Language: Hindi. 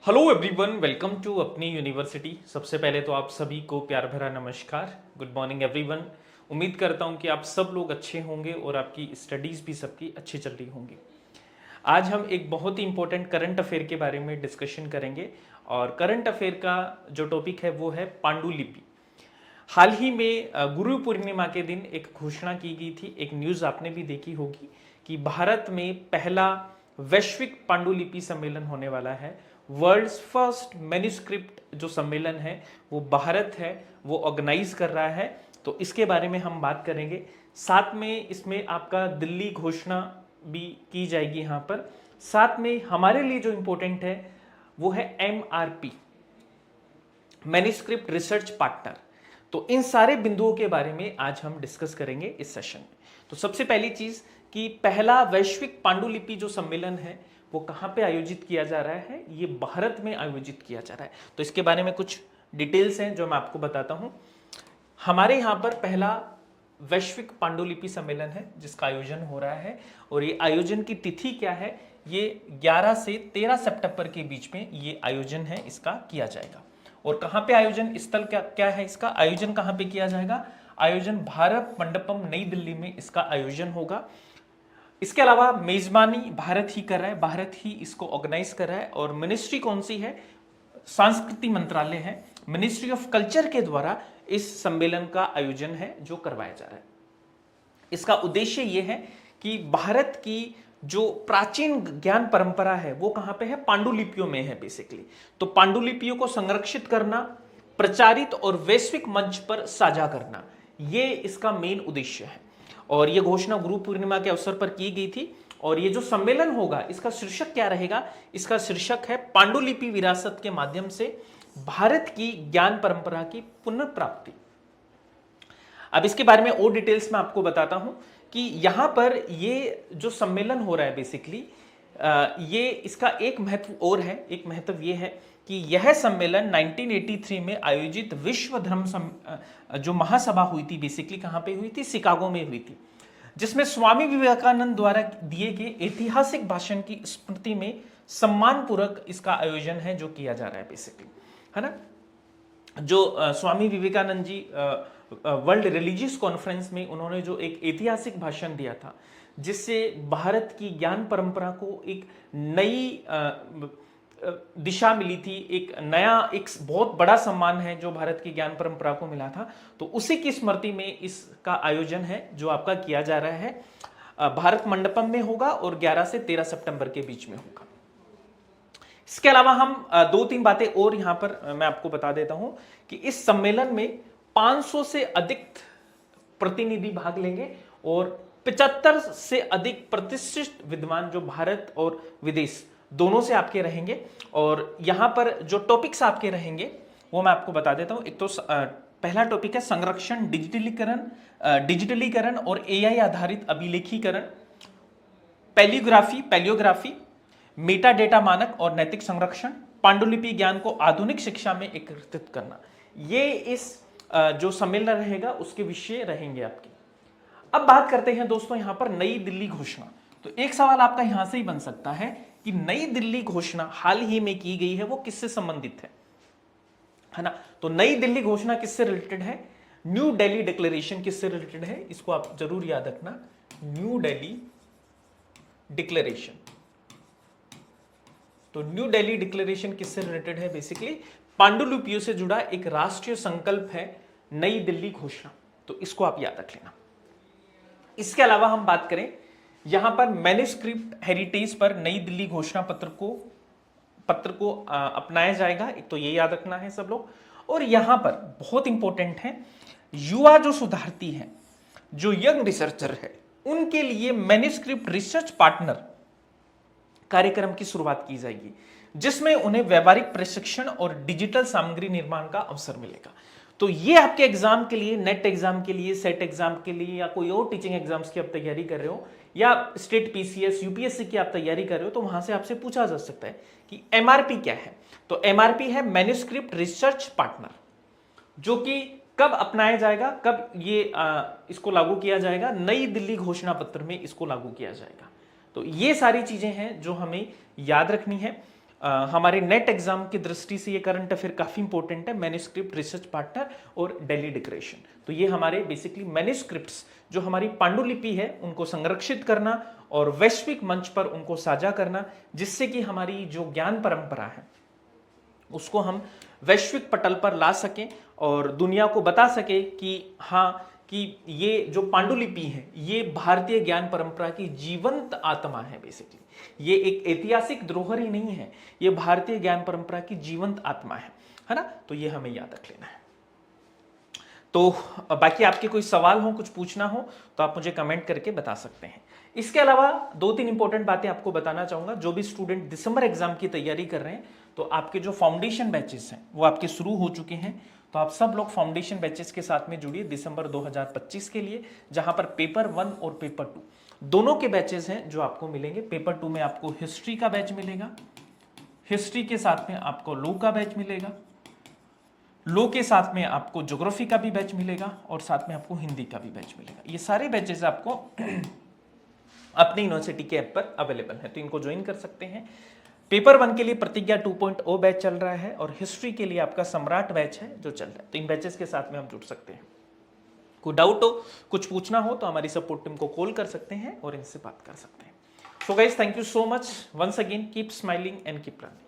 हेलो एवरीवन, वेलकम टू अपनी यूनिवर्सिटी। सबसे पहले तो आप सभी को प्यार भरा नमस्कार। Good morning everyone. उम्मीद करता हूं कि आप सब लोग अच्छे होंगे और आपकी स्टडीज़ भी सबकी अच्छी चल रही होंगी। आज हम एक बहुत ही इंपॉर्टेंट करंट अफेयर के बारे में डिस्कशन करेंगे और करंट अफेयर का जो टॉपिक है वो है पांडुलिपि। हाल ही में गुरु पूर्णिमा के दिन एक घोषणा की गई थी, एक न्यूज़ आपने भी देखी होगी कि भारत में पहला वैश्विक पांडुलिपि सम्मेलन होने वाला है। वर्ल्ड्स फर्स्ट मैन्युस्क्रिप्ट जो सम्मेलन है वो भारत है, वो ऑर्गेनाइज कर रहा है। तो इसके बारे में हम बात करेंगे। साथ में इसमें आपका दिल्ली घोषणा भी की जाएगी यहाँ पर। साथ में हमारे लिए जो इम्पोर्टेंट है वो है MRP, मैन्युस्क्रिप्ट रिसर्च पार्टनर। तो इन सारे बिंदुओं के बारे में आज हम डिस्कस करेंगे इस सेशन में। तो सबसे पहली चीज कि पहला वैश्विक पांडुलिपि जो सम्मेलन है वो कहाँ पे आयोजित किया जा रहा है? ये भारत में आयोजित किया जा रहा है। तो इसके बारे में कुछ डिटेल्स हैं जो मैं आपको बताता हूँ। हमारे यहाँ पर पहला वैश्विक पांडुलिपि सम्मेलन है जिसका आयोजन हो रहा है और ये आयोजन की तिथि क्या है? ये 11 से 13 सितंबर के बीच में ये आयोजन है, इसका किया जाएगा। और कहाँ पे आयोजन स्थल क्या क्या है? इसका आयोजन कहाँ पे किया जाएगा? आयोजन भारत मंडपम नई दिल्ली में इसका आयोजन होगा। इसके अलावा मेजबानी भारत ही कर रहा है, भारत ही इसको ऑर्गेनाइज कर रहा है। और मिनिस्ट्री कौन सी है? संस्कृति मंत्रालय है, मिनिस्ट्री ऑफ कल्चर के द्वारा इस सम्मेलन का आयोजन है जो करवाया जा रहा है। इसका उद्देश्य यह है कि भारत की जो प्राचीन ज्ञान परंपरा है वो कहां पे है? पांडुलिपियों में है बेसिकली। तो पांडुलिपियों को संरक्षित करना, प्रचारित और वैश्विक मंच पर साझा करना, ये इसका मेन उद्देश्य है। और ये घोषणा गुरु पूर्णिमा के अवसर पर की गई थी। और ये जो सम्मेलन होगा इसका शीर्षक क्या रहेगा? इसका शीर्षक है पांडुलिपि विरासत के माध्यम से भारत की ज्ञान परंपरा की पुनर्प्राप्ति। अब इसके बारे में और डिटेल्स में आपको बताता हूं कि यहां पर ये जो सम्मेलन हो रहा है बेसिकली ये इसका एक महत्व और है। एक महत्व ये है कि यह सम्मेलन 1983 में आयोजित विश्व धर्म जो महासभा हुई थी बेसिकली कहां पे हुई थी? शिकागो में हुई थी, जिसमें स्वामी विवेकानंद द्वारा दिए गए ऐतिहासिक भाषण की स्मृति में सम्मानपूर्वक इसका आयोजन है जो किया जा रहा है बेसिकली, है ना। जो Swami Vivekananda ji world religious conference में उन्होंने जो एक ऐतिहासिक भाषण दिया था जिससे भारत की ज्ञान परंपरा को एक नई दिशा मिली थी, एक नया एक बहुत बड़ा सम्मान है जो भारत की ज्ञान परंपरा को मिला था। तो उसी की स्मृति में इसका आयोजन है जो आपका किया जा रहा है। भारत मंडपम में होगा और 11 से 13 सितंबर के बीच में होगा। इसके अलावा हम दो तीन बातें और यहां पर मैं आपको बता देता हूं कि इस सम्मेलन में 500 से अधिक प्रतिनिधि भाग लेंगे और 75 से अधिक प्रतिष्ठित विद्वान जो भारत और विदेश दोनों से आपके रहेंगे। और यहां पर जो टॉपिक्स आपके रहेंगे वो मैं आपको बता देता हूं। एक तो पहला टॉपिक है संरक्षण, डिजिटलीकरण और AI आधारित अभिलेखीकरण, पैलियोग्राफी, मेटा डेटा मानक और नैतिक संरक्षण, पांडुलिपि ज्ञान को आधुनिक शिक्षा में एकीकृत करना। ये इस जो सम्मेलन रहेगा उसके विषय रहेंगे आपके। अब बात करते हैं दोस्तों यहां पर नई दिल्ली घोषणा। तो एक सवाल आपका यहां से ही बन सकता है कि नई दिल्ली घोषणा हाल ही में की गई है वो किससे संबंधित है ना। तो नई दिल्ली घोषणा किससे रिलेटेड है? न्यू दिल्ली डिक्लेरेशन किससे रिलेटेड है? इसको आप जरूर याद रखना, न्यू दिल्ली डिक्लेरेशन। तो न्यू दिल्ली डिक्लेरेशन किससे रिलेटेड है? बेसिकली पांडुलिपियों से जुड़ा एक राष्ट्रीय संकल्प है नई दिल्ली घोषणा। तो इसको आप याद रख लेना। इसके अलावा हम बात करें यहां पर मैन्युस्क्रिप्ट हेरिटेज पर नई दिल्ली घोषणा पत्र को अपनाया जाएगा। एक तो ये याद रखना है सब लोग। और यहां पर बहुत इंपॉर्टेंट है, युवा जो सुधारती है, जो यंग रिसर्चर है, उनके लिए मैन्युस्क्रिप्ट रिसर्च पार्टनर कार्यक्रम की शुरुआत की जाएगी जिसमें उन्हें व्यावहारिक प्रशिक्षण और डिजिटल सामग्री निर्माण का अवसर मिलेगा। तो ये आपके एग्जाम के लिए, नेट एग्जाम के लिए, सेट एग्जाम के लिए या कोई और टीचिंग एग्जाम्स की आप तैयारी कर रहे हो या स्टेट PCS UPSC की आप तैयारी कर रहे हो तो वहां से आपसे पूछा जा सकता है कि MRP क्या है। तो MRP है मैन्युस्क्रिप्ट रिसर्च पार्टनर, जो कि कब अपनाया जाएगा, कब ये इसको लागू किया जाएगा? नई दिल्ली घोषणा पत्र में इसको लागू किया जाएगा। तो ये सारी चीजें हैं जो हमें याद रखनी है। हमारे नेट एग्जाम की दृष्टि से ये करंट अफेयर काफी इंपॉर्टेंट है, मैन्युस्क्रिप्ट, रिसर्च पार्टनर और दिल्ली डिक्लेरेशन। तो ये हमारे बेसिकली मैन्युस्क्रिप्ट्स जो हमारी पांडुलिपि है उनको संरक्षित करना और वैश्विक मंच पर उनको साझा करना, जिससे कि हमारी जो ज्ञान परंपरा है उसको हम वैश्विक पटल पर ला सकें और दुनिया को बता सके कि हाँ, कि ये जो पांडुलिपि है ये भारतीय ज्ञान परंपरा की जीवंत आत्मा है। बेसिकली ये एक ऐतिहासिक धरोहर ही नहीं है, ये भारतीय ज्ञान परंपरा की जीवंत आत्मा है ना। तो ये हमें याद रख लेना है। तो बाकी आपके कोई सवाल हो, कुछ पूछना हो तो आप मुझे कमेंट करके बता सकते हैं। इसके अलावा 2-3 इंपॉर्टेंट बातें आपको बताना चाहूंगा। जो भी स्टूडेंट दिसंबर एग्जाम की तैयारी कर रहे हैं तो आपके जो फाउंडेशन बैचेस हैं वो आपके शुरू हो चुके हैं। तो आप सब लोग फाउंडेशन बैचेस के साथ में जुड़िए दिसंबर 2025 के लिए, जहां पर पेपर 1 और पेपर 2 दोनों के बैचेस हैं जो आपको मिलेंगे। पेपर 2 में आपको हिस्ट्री का बैच मिलेगा, हिस्ट्री के साथ में आपको लॉ का बैच मिलेगा, लॉ के साथ में आपको ज्योग्राफी का भी बैच मिलेगा और साथ में आपको हिंदी का भी बैच मिलेगा। ये सारे बैचेस आपको अपनी यूनिवर्सिटी के ऐप पर अवेलेबल है, तो इनको ज्वाइन कर सकते हैं। पेपर 1 के लिए प्रतिज्ञा 2.0 बैच चल रहा है और हिस्ट्री के लिए आपका सम्राट बैच है जो चल रहा है। तो इन बैचेस के साथ में हम जुड़ सकते हैं। कोई डाउट हो, कुछ पूछना हो तो हमारी सपोर्ट टीम को कॉल कर सकते हैं और इनसे बात कर सकते हैं। So guys, thank you so much once again. Keep smiling and keep learning.